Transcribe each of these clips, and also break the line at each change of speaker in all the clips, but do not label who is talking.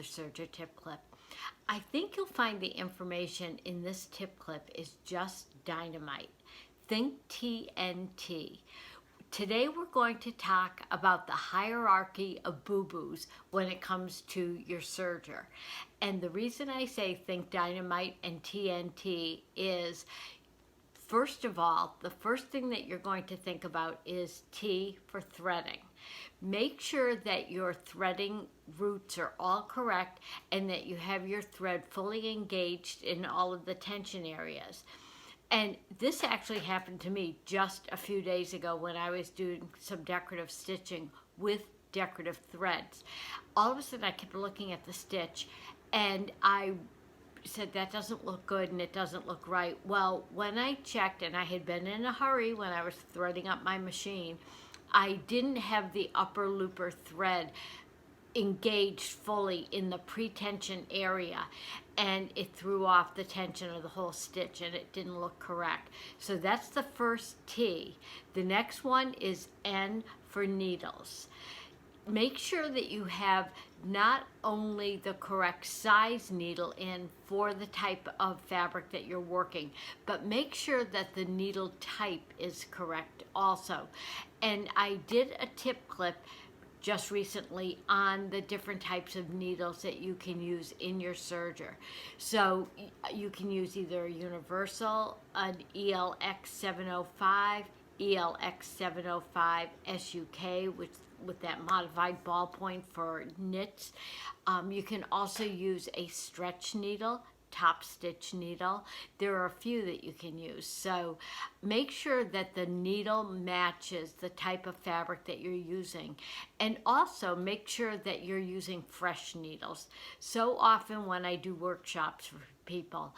another Serger tip clip. I think you'll find the information in this tip clip is just dynamite. Think T.N.T. Today we're going to talk about the hierarchy of boo-boos when it comes to your Serger. And the reason I say think dynamite and T.N.T. is, first of all, the first thing that you're going to think about is T for threading. Make sure that your threading roots are all correct and that you have your thread fully engaged in all of the tension areas. And this actually happened to me just a few days ago when I was doing some decorative stitching with decorative threads. All of a sudden I kept looking at the stitch and I said, that doesn't look good and it doesn't look right. Well, when I checked, and I had been in a hurry when I was threading up my machine, I didn't have the upper looper thread engaged fully in the pre-tension area, and it threw off the tension of the whole stitch and it didn't look correct. So that's the first T. The next one is N for needles. Make sure that you have not only the correct size needle in for the type of fabric that you're working, but make sure that the needle type is correct also. And I did a tip clip just recently on the different types of needles that you can use in your serger. So you can use either a universal, an ELX 705, ELX 705 SUK, with that modified ballpoint for knits. You can also use a stretch needle, top stitch needle. There are a few that you can use. So make sure that the needle matches the type of fabric that you're using. And also make sure that you're using fresh needles. So often when I do workshops for people,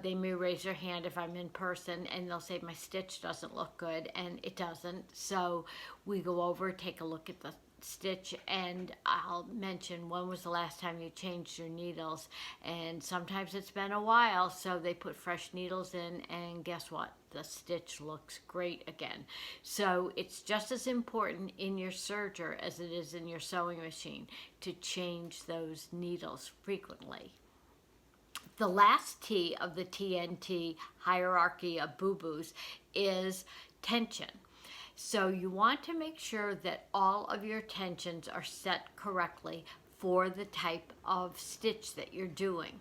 they may raise their hand if I'm in person and they'll say my stitch doesn't look good, and it doesn't. So we go over, take a look at the stitch, and I'll mention when was the last time you changed your needles, and sometimes it's been a while, so they put fresh needles in, and guess what, the stitch looks great again. So it's just as important in your serger as it is in your sewing machine to change those needles frequently. The last T of the T.N.T. hierarchy of boo-boos is tension. So you want to make sure that all of your tensions are set correctly for the type of stitch that you're doing.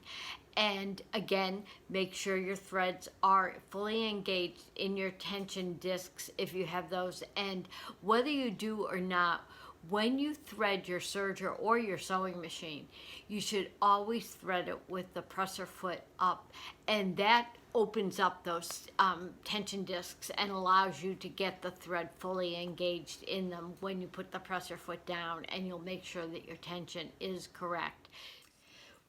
And again, make sure your threads are fully engaged in your tension discs if you have those. And whether you do or not, when you thread your serger or your sewing machine, you should always thread it with the presser foot up, and that opens up those tension discs and allows you to get the thread fully engaged in them when you put the presser foot down, and you'll make sure that your tension is correct.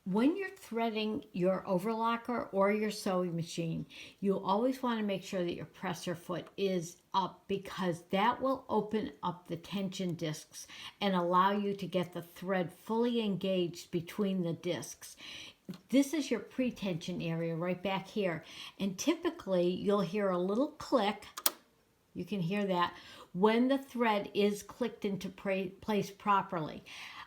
When you're threading your overlocker or your sewing machine, you always want to make sure that your presser foot is up, because that will open up the tension discs and allow you to get the thread fully engaged between the discs. This is your pre-tension area right back here, and typically you'll hear a little click. You can hear that when the thread is clicked into place properly.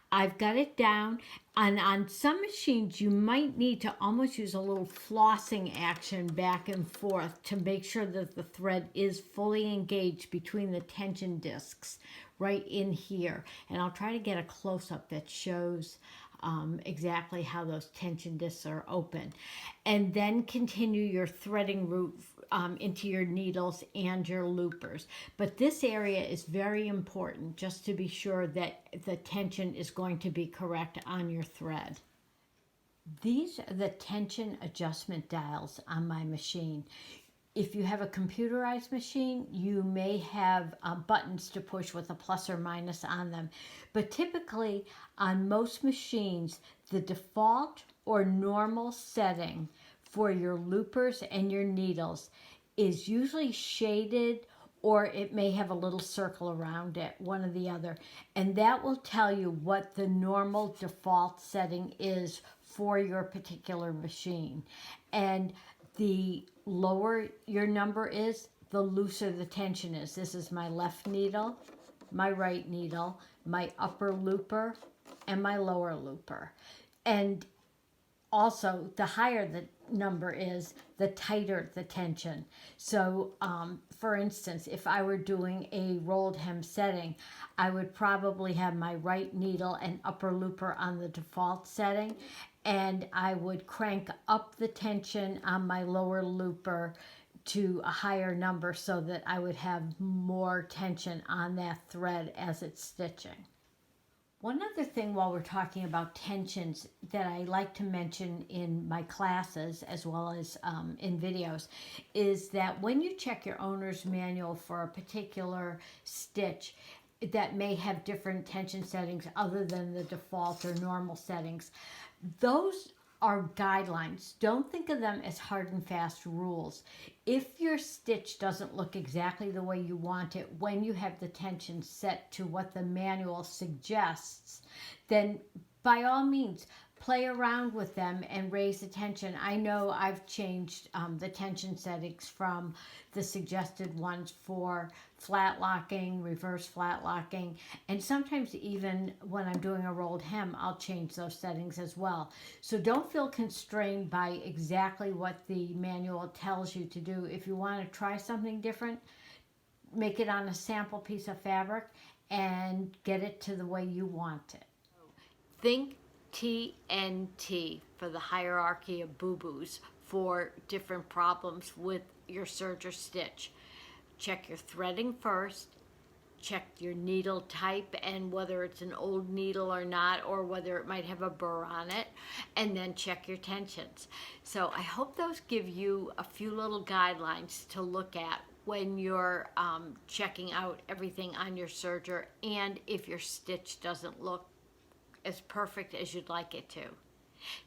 I've got it down, and on some machines you might need to almost use a little flossing action back and forth to make sure that the thread is fully engaged between the tension discs right in here. And I'll try to get a close-up that shows exactly how those tension discs are open. And then continue your threading route into your needles and your loopers. But this area is very important, just to be sure that the tension is going to be correct on your thread. These are the tension adjustment dials on my machine. If you have a computerized machine, you may have buttons to push with a plus or minus on them. But typically on most machines, the default or normal setting for your loopers and your needles is usually shaded, or it may have a little circle around it, one or the other. And that will tell you what the normal default setting is for your particular machine. And the lower your number is, the looser the tension is. This is my left needle, my right needle, my upper looper, and my lower looper. And also, the higher the number is, the tighter the tension. So, for instance, if I were doing a rolled hem setting, I would probably have my right needle and upper looper on the default setting, and I would crank up the tension on my lower looper to a higher number so that I would have more tension on that thread as it's stitching. One other thing while we're talking about tensions that I like to mention in my classes as well as in videos is that when you check your owner's manual for a particular stitch that may have different tension settings other than the default or normal settings, those are guidelines. Don't think of them as hard and fast rules. If your stitch doesn't look exactly the way you want it when you have the tension set to what the manual suggests, then by all means play around with them and raise the tension. I know I've changed the tension settings from the suggested ones for flat locking, reverse flat locking, and sometimes even when I'm doing a rolled hem, I'll change those settings as well. So don't feel constrained by exactly what the manual tells you to do. If you want to try something different, make it on a sample piece of fabric and get it to the way you want it. Think T.N.T for the hierarchy of boo-boos for different problems with your serger stitch. Check your threading first, check your needle type and whether it's an old needle or not, or whether it might have a burr on it, and then check your tensions. So I hope those give you a few little guidelines to look at when you're checking out everything on your serger, and if your stitch doesn't look as perfect as you'd like it to.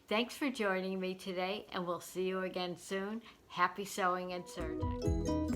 Thanks for joining me today, and we'll see you again soon. Happy sewing and serging.